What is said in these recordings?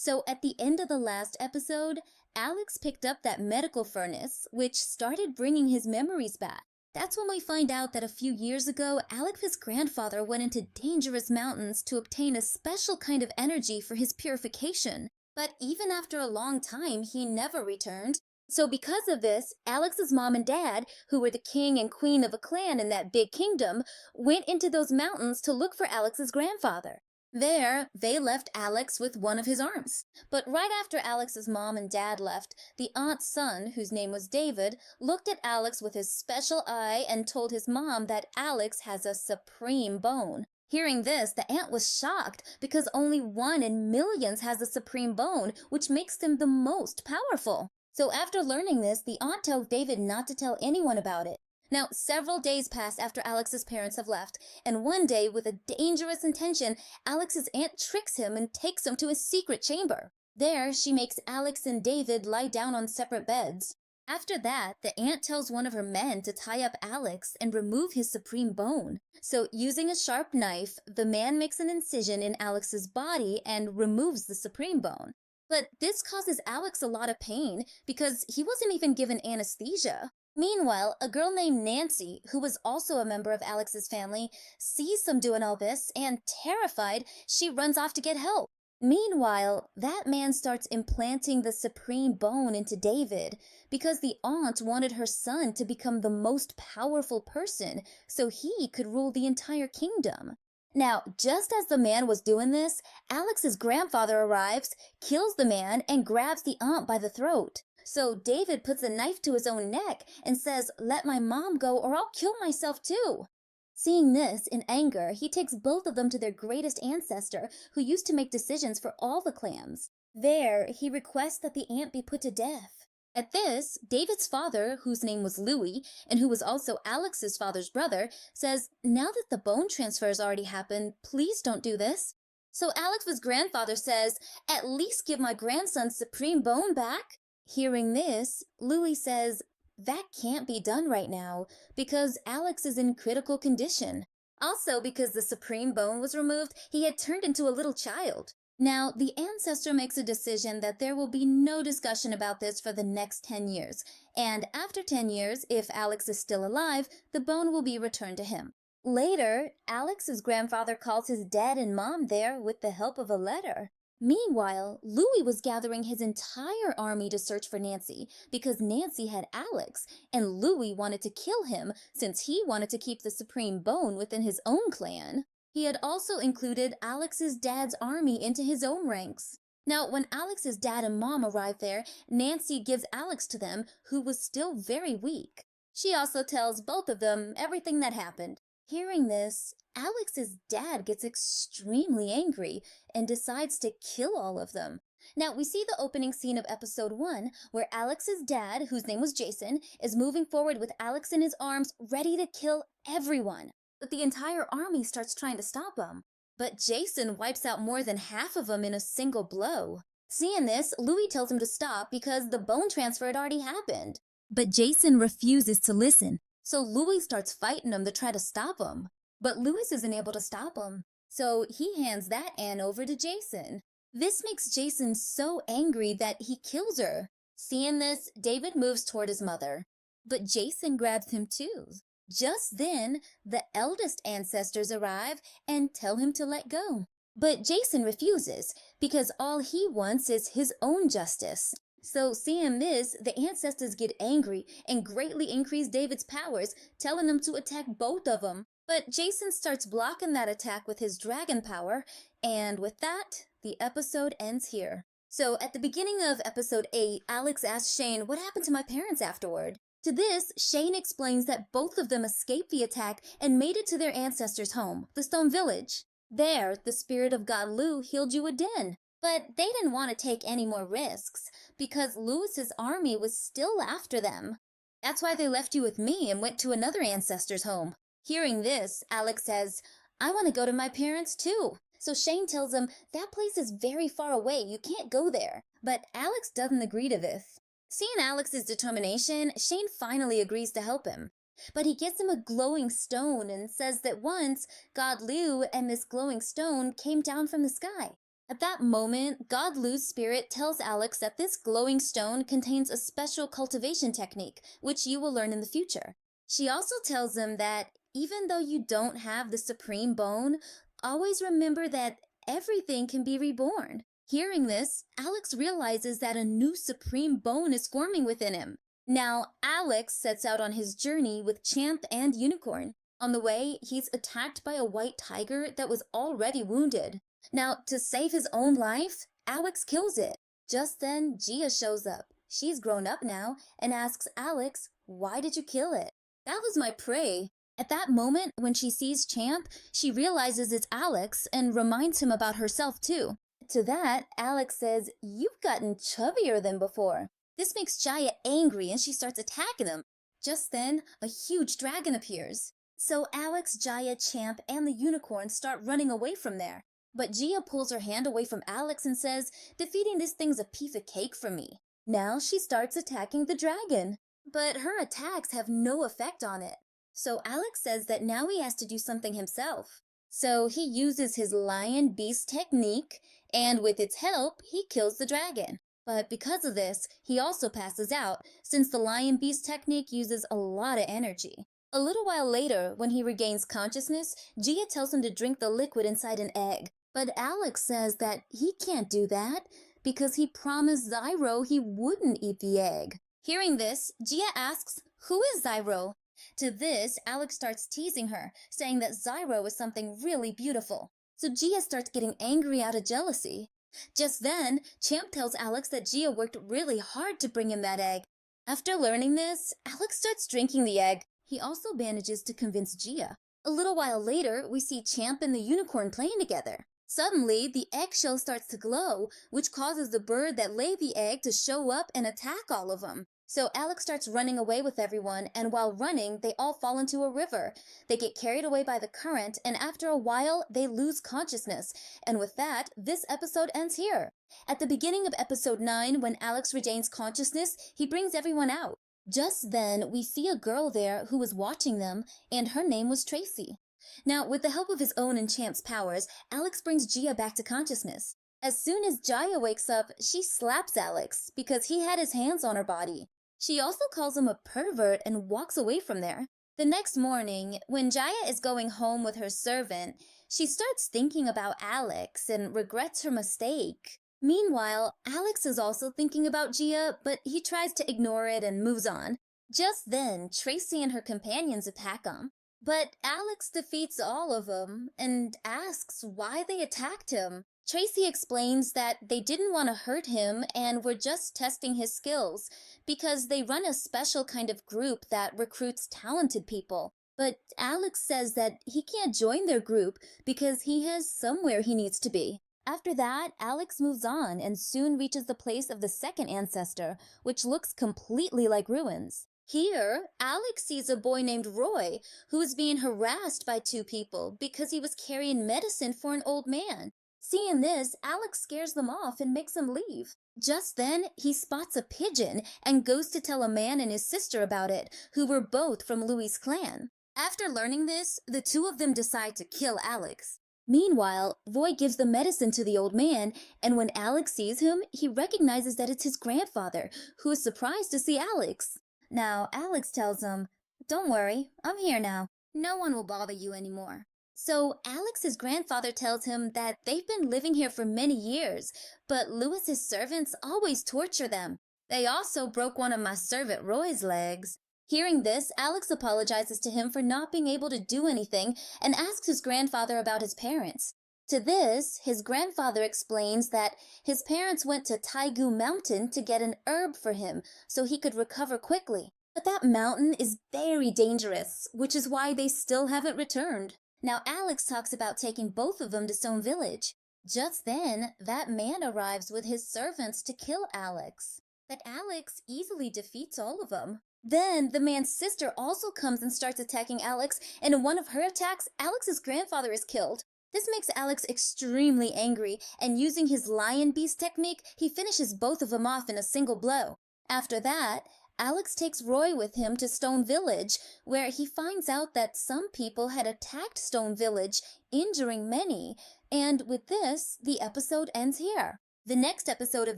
So at the end of the last episode, Alex picked up that medical furnace, which started bringing his memories back. That's when we find out that a few years ago, Alex's grandfather went into dangerous mountains to obtain a special kind of energy for his purification. But even after a long time, he never returned. So because of this, Alex's mom and dad, who were the king and queen of a clan in that big kingdom, went into those mountains to look for Alex's grandfather. There, they left Alex with one of his arms. But right after Alex's mom and dad left, the aunt's son, whose name was David, looked at Alex with his special eye and told his mom that Alex has a supreme bone. Hearing this, the aunt was shocked because only one in millions has the supreme bone, which makes them the most powerful. So after learning this, the aunt told David not to tell anyone about it. Now, several days pass after Alex's parents have left, and one day, with a dangerous intention, Alex's aunt tricks him and takes him to a secret chamber. There, she makes Alex and David lie down on separate beds. After that, the aunt tells one of her men to tie up Alex and remove his supreme bone. So, using a sharp knife, the man makes an incision in Alex's body and removes the supreme bone. But this causes Alex a lot of pain because he wasn't even given anesthesia. Meanwhile, a girl named Nancy, who was also a member of Alex's family, sees them doing all this, and terrified, she runs off to get help. Meanwhile, that man starts implanting the supreme bone into David because the aunt wanted her son to become the most powerful person so he could rule the entire kingdom. Now, just as the man was doing this, Alex's grandfather arrives, kills the man, and grabs the aunt by the throat. So David puts a knife to his own neck and says, "Let my mom go or I'll kill myself too." Seeing this, in anger, he takes both of them to their greatest ancestor, who used to make decisions for all the clans. There, he requests that the aunt be put to death. At this, David's father, whose name was Louis, and who was also Alex's father's brother, says, "Now that the bone transfer has already happened, please don't do this." So Alex's grandfather says, "At least give my grandson's supreme bone back." Hearing this, Louis says, "That can't be done right now because Alex is in critical condition." Also, because the supreme bone was removed, he had turned into a little child. Now, the ancestor makes a decision that there will be no discussion about this for the next 10 years, and after 10 years, if Alex is still alive, the bone will be returned to him. Later, Alex's grandfather calls his dad and mom there with the help of a letter. Meanwhile, Louis was gathering his entire army to search for Nancy because Nancy had Alex, and Louis wanted to kill him since he wanted to keep the supreme bone within his own clan. He had also included Alex's dad's army into his own ranks. Now, when Alex's dad and mom arrived there, Nancy gives Alex to them, who was still very weak. She also tells both of them everything that happened. Hearing this, Alex's dad gets extremely angry and decides to kill all of them. Now, we see the opening scene of episode 1, where Alex's dad, whose name was Jason, is moving forward with Alex in his arms, ready to kill everyone. But the entire army starts trying to stop him. But Jason wipes out more than half of them in a single blow. Seeing this, Louis tells him to stop because the bone transfer had already happened. But Jason refuses to listen. So Louis starts fighting him to try to stop him. But Louis isn't able to stop him. So he hands that Anne over to Jason. This makes Jason so angry that he kills her. Seeing this, David moves toward his mother. But Jason grabs him too. Just then, the eldest ancestors arrive and tell him to let go. But Jason refuses because all he wants is his own justice. So seeing this, the ancestors get angry and greatly increase David's powers, telling him to attack both of them. But Jason starts blocking that attack with his dragon power, and with that, the episode ends here. So at the beginning of episode 8, Alex asks Shane what happened to my parents afterward. To this, Shane explains that both of them escaped the attack and made it to their ancestors' home, the Stone Village. There, the spirit of God Lu healed Uadin. But they didn't want to take any more risks, because Louis's army was still after them. That's why they left you with me and went to another ancestor's home. Hearing this, Alex says, "I want to go to my parents too." So Shane tells him that place is very far away, you can't go there. But Alex doesn't agree to this. Seeing Alex's determination, Shane finally agrees to help him. But he gives him a glowing stone and says that once, God Lu and this glowing stone came down from the sky. At that moment, God Lu's spirit tells Alex that this glowing stone contains a special cultivation technique, which you will learn in the future. She also tells him that even though you don't have the supreme bone, always remember that everything can be reborn. Hearing this, Alex realizes that a new supreme bone is forming within him. Now, Alex sets out on his journey with Champ and Unicorn. On the way, he's attacked by a white tiger that was already wounded. Now, to save his own life, Alex kills it. Just then, Gia shows up. She's grown up now and asks Alex, "Why did you kill it?" "That was my prey." At that moment, when she sees Champ, she realizes it's Alex and reminds him about herself too. To that, Alex says, "You've gotten chubbier than before." This makes Jaya angry and she starts attacking him. Just then, a huge dragon appears. So Alex, Jaya, Champ, and the unicorn start running away from there. But Gia pulls her hand away from Alex and says, "Defeating this thing's a piece of cake for me." Now she starts attacking the dragon. But her attacks have no effect on it. So Alex says that now he has to do something himself. So he uses his lion beast technique, and with its help, he kills the dragon. But because of this, he also passes out, since the lion beast technique uses a lot of energy. A little while later, when he regains consciousness, Gia tells him to drink the liquid inside an egg. But Alex says that he can't do that because he promised Zyro he wouldn't eat the egg. Hearing this, Gia asks, "Who is Zyro?" To this, Alex starts teasing her, saying that Zyro is something really beautiful. So Gia starts getting angry out of jealousy. Just then, Champ tells Alex that Gia worked really hard to bring him that egg. After learning this, Alex starts drinking the egg. He also manages to convince Gia. A little while later, we see Champ and the unicorn playing together. Suddenly, the eggshell starts to glow, which causes the bird that laid the egg to show up and attack all of them. So Alex starts running away with everyone, and while running, they all fall into a river. They get carried away by the current, and after a while, they lose consciousness. And with that, this episode ends here. At the beginning of episode 9, when Alex regains consciousness, he brings everyone out. Just then, we see a girl there who was watching them, and her name was Tracy. Now, with the help of his own and Champ's powers, Alex brings Gia back to consciousness. As soon as Jaya wakes up, she slaps Alex because he had his hands on her body. She also calls him a pervert and walks away from there. The next morning, when Jaya is going home with her servant, she starts thinking about Alex and regrets her mistake. Meanwhile, Alex is also thinking about Gia, but he tries to ignore it and moves on. Just then, Tracy and her companions attack him. But Alex defeats all of them and asks why they attacked him. Tracy explains that they didn't want to hurt him and were just testing his skills because they run a special kind of group that recruits talented people. But Alex says that he can't join their group because he has somewhere he needs to be. After that, Alex moves on and soon reaches the place of the second ancestor, which looks completely like ruins. Here, Alex sees a boy named Roy, who is being harassed by two people because he was carrying medicine for an old man. Seeing this, Alex scares them off and makes them leave. Just then, he spots a pigeon and goes to tell a man and his sister about it, who were both from Louis' clan. After learning this, the two of them decide to kill Alex. Meanwhile, Roy gives the medicine to the old man, and when Alex sees him, he recognizes that it's his grandfather, who is surprised to see Alex. Now, Alex tells him, "Don't worry, I'm here now. No one will bother you anymore." So Alex's grandfather tells him that they've been living here for many years, but Louis's servants always torture them. "They also broke one of my servant Roy's legs." Hearing this, Alex apologizes to him for not being able to do anything and asks his grandfather about his parents. To this, his grandfather explains that his parents went to Taigu Mountain to get an herb for him so he could recover quickly. But that mountain is very dangerous, which is why they still haven't returned. Now Alex talks about taking both of them to Stone Village. Just then, that man arrives with his servants to kill Alex. But Alex easily defeats all of them. Then the man's sister also comes and starts attacking Alex, and in one of her attacks, Alex's grandfather is killed. This makes Alex extremely angry, and using his lion beast technique, he finishes both of them off in a single blow. After that, Alex takes Roy with him to Stone Village, where he finds out that some people had attacked Stone Village, injuring many, and with this, the episode ends here. The next episode of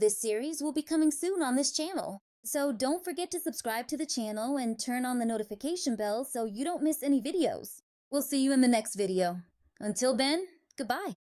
this series will be coming soon on this channel, so don't forget to subscribe to the channel and turn on the notification bell so you don't miss any videos. We'll see you in the next video. Until then, goodbye.